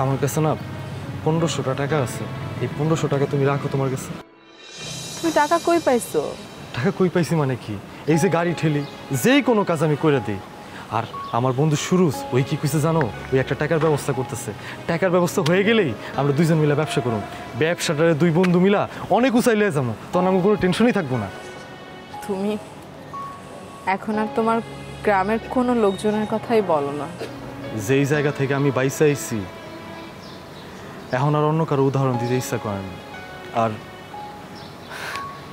আমার কাছে না 1500 টাকা আছে। এই 1500 টাকা তুমি রাখো তোমার কাছে। তুমি টাকা কই পাইছো? টাকা কই পাইছি মানে কি, এই যে গাড়ি ঠেলি যেই কোনো কাজ আমি করে দিই। আর আমার বন্ধু সুরুজ ওই কি কইছে জানো, ওই একটা টাকার ব্যবস্থা করতেছে। টাকার ব্যবস্থা হয়ে গেলেই আমরা দুইজন মিলা ব্যবসা করুম। ব্যবসাটারে দুই বন্ধু মিলা অনেক উঁচাই লিয়ে যাবো, তখন আমার কোনো টেনশনই থাকবো না। তুমি এখন আর তোমার গ্রামের কোনো লোকজনের কথাই বলো না। যেই জায়গা থেকে আমি বাইসে আইছি এখন আর অন্য কারো উদাহরণ দিতে ইচ্ছা করে না। আর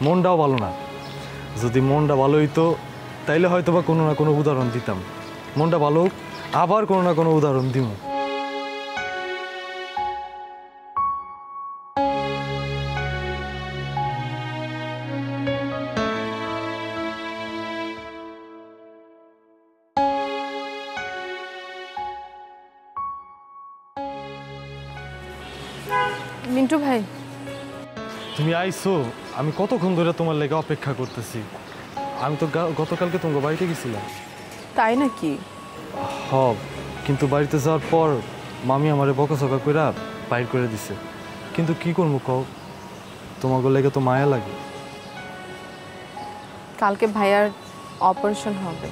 মনটাও ভালো না। যদি মনটা ভালো হইতো তাইলে হয়তো বা কোনো না কোনো উদাহরণ দিতাম। মনটা ভালো হোক, আবার কোনো না কোনো উদাহরণ দিব। মিন্টু ভাই, তুমি আইছো, আমি কতক্ষণ ধরে তোমার লেগে অপেক্ষা করতেছি। আমি তো গতকালকে তোমার বাড়িতে গেছিলাম। তাই নাকি? হব, কিন্তু বাড়িতে যাওয়ার পর মামি আমারে বকাঝকা কইরা বাইর করে দিছে। কিন্তু কি করবো কও, তোমাকে লেগে তো মায়া লাগে। কালকে ভাইয়ার অপারেশন হবে।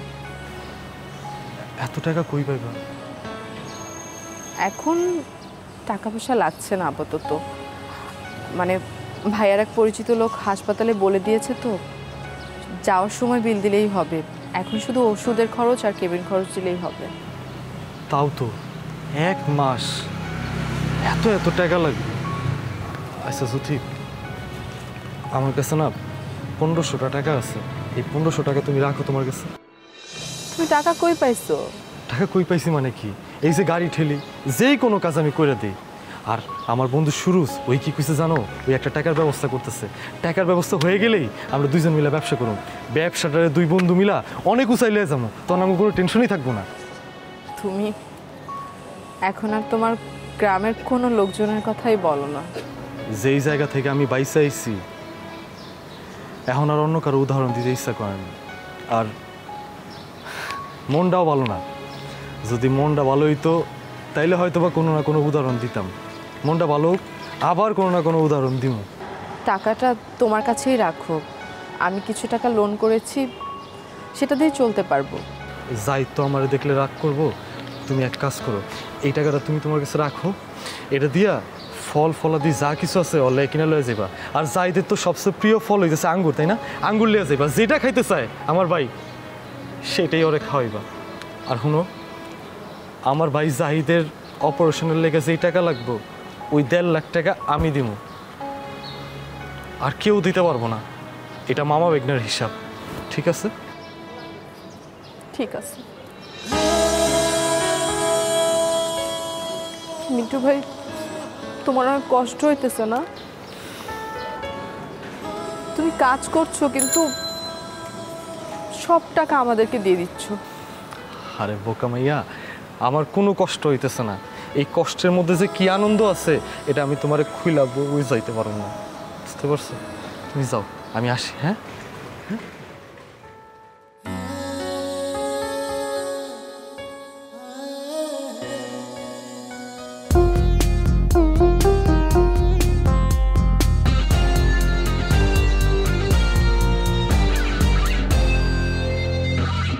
এত টাকা কই পাইবা? এখন টাকা পয়সা লাগছে না আপাতত। মানে ভাইয়ার এক পরিচিত লোক হাসপাতালে বলে দিয়েছে, তো যাওয়ার সময় বিল দিলেই হবে। এখন শুধু ওষুধের খরচ আর কেবিন খরচ দিলেই হবে। তাও তো 1 মাস, এত এত টাকা লাগবে? আচ্ছা ঠিক, আমার কাছে না 1500 টাকা আছে। এই 1500 টাকা তুমি রাখো তোমার কাছে। তুমি টাকা কই পাইছো? টাকা কই পাইছি মানে কি, এই যে গাড়ি ঠেলি যেই কোনো কাজ আমি করে দিই। আর আমার বন্ধু সুরুজ ওই কি কইছে জানো, ওই একটা টাকার ব্যবস্থা করতেছে। টাকার ব্যবস্থা হয়ে গেলেই আমরা দুইজন মিলা ব্যবসা করুম। ব্যবসাটারে দুই বন্ধু মিলা অনেক উঁচাই লিয়ে যাবো, তখন আমার কোনো টেনশনই থাকবো না। তুমি এখন আর তোমার গ্রামের কোনো লোকজনের কথাই বলো না। যেই জায়গা থেকে আমি বাইসে আইছি এখন আর অন্য কারো উদাহরণ দিতে ইচ্ছা করে না। আর মনটাও ভালো না। যদি মনটা ভালো হইতো তাইলে হয়তো বা কোনো না কোনো উদাহরণ দিতাম। মনটা ভালো হোক, আবার কোনো না কোনো উদাহরণ দিব। টাকাটা তোমার কাছেই রাখো। আমি কিছু টাকা লোন করেছি, সেটা দিয়ে চলতে পারবো। যাই তো আমার দেখলে রাগ করবো। তুমি এক কাজ করো, এই টাকাটা তুমি তোমার কাছে রাখো। এটা দিয়া ফলাদি যা কিছু আছে অলে কিনা লয়ে যাবা। আর জাইদের তো সবচেয়ে প্রিয় ফল হইতেছে আঙ্গুর, তাই না? আঙ্গুর লিয়ে যাইবা, যেটা খাইতে চায় আমার ভাই সেটাই ওরে খাওয়াইবা। আর শুনো, আমার ভাই জাহিদের অপারেশনের লেগে যেই টাকা লাগবো ওই 1.5 লাখ টাকা আমি দিব। আর কেউ দিতে পারবো না, এটা মামা বেগনার হিসাব। ঠিক আছে? ঠিক আছে। মিন্টু ভাই, তোমার অনেক কষ্ট হইতেছে না? তুমি কাজ করছো কিন্তু সব টাকা আমাদেরকে দিয়ে দিচ্ছ। আরে বোকা মাইয়া, আমার কোনো কষ্ট হইতেছে না। এই কষ্টের মধ্যে যে কি আনন্দ আছে এটা আমি তোমারে খুইলা বুঝাইতে পারবো না। বুঝতে পারছো? তুমি যাও, আমি আসি। হ্যাঁ।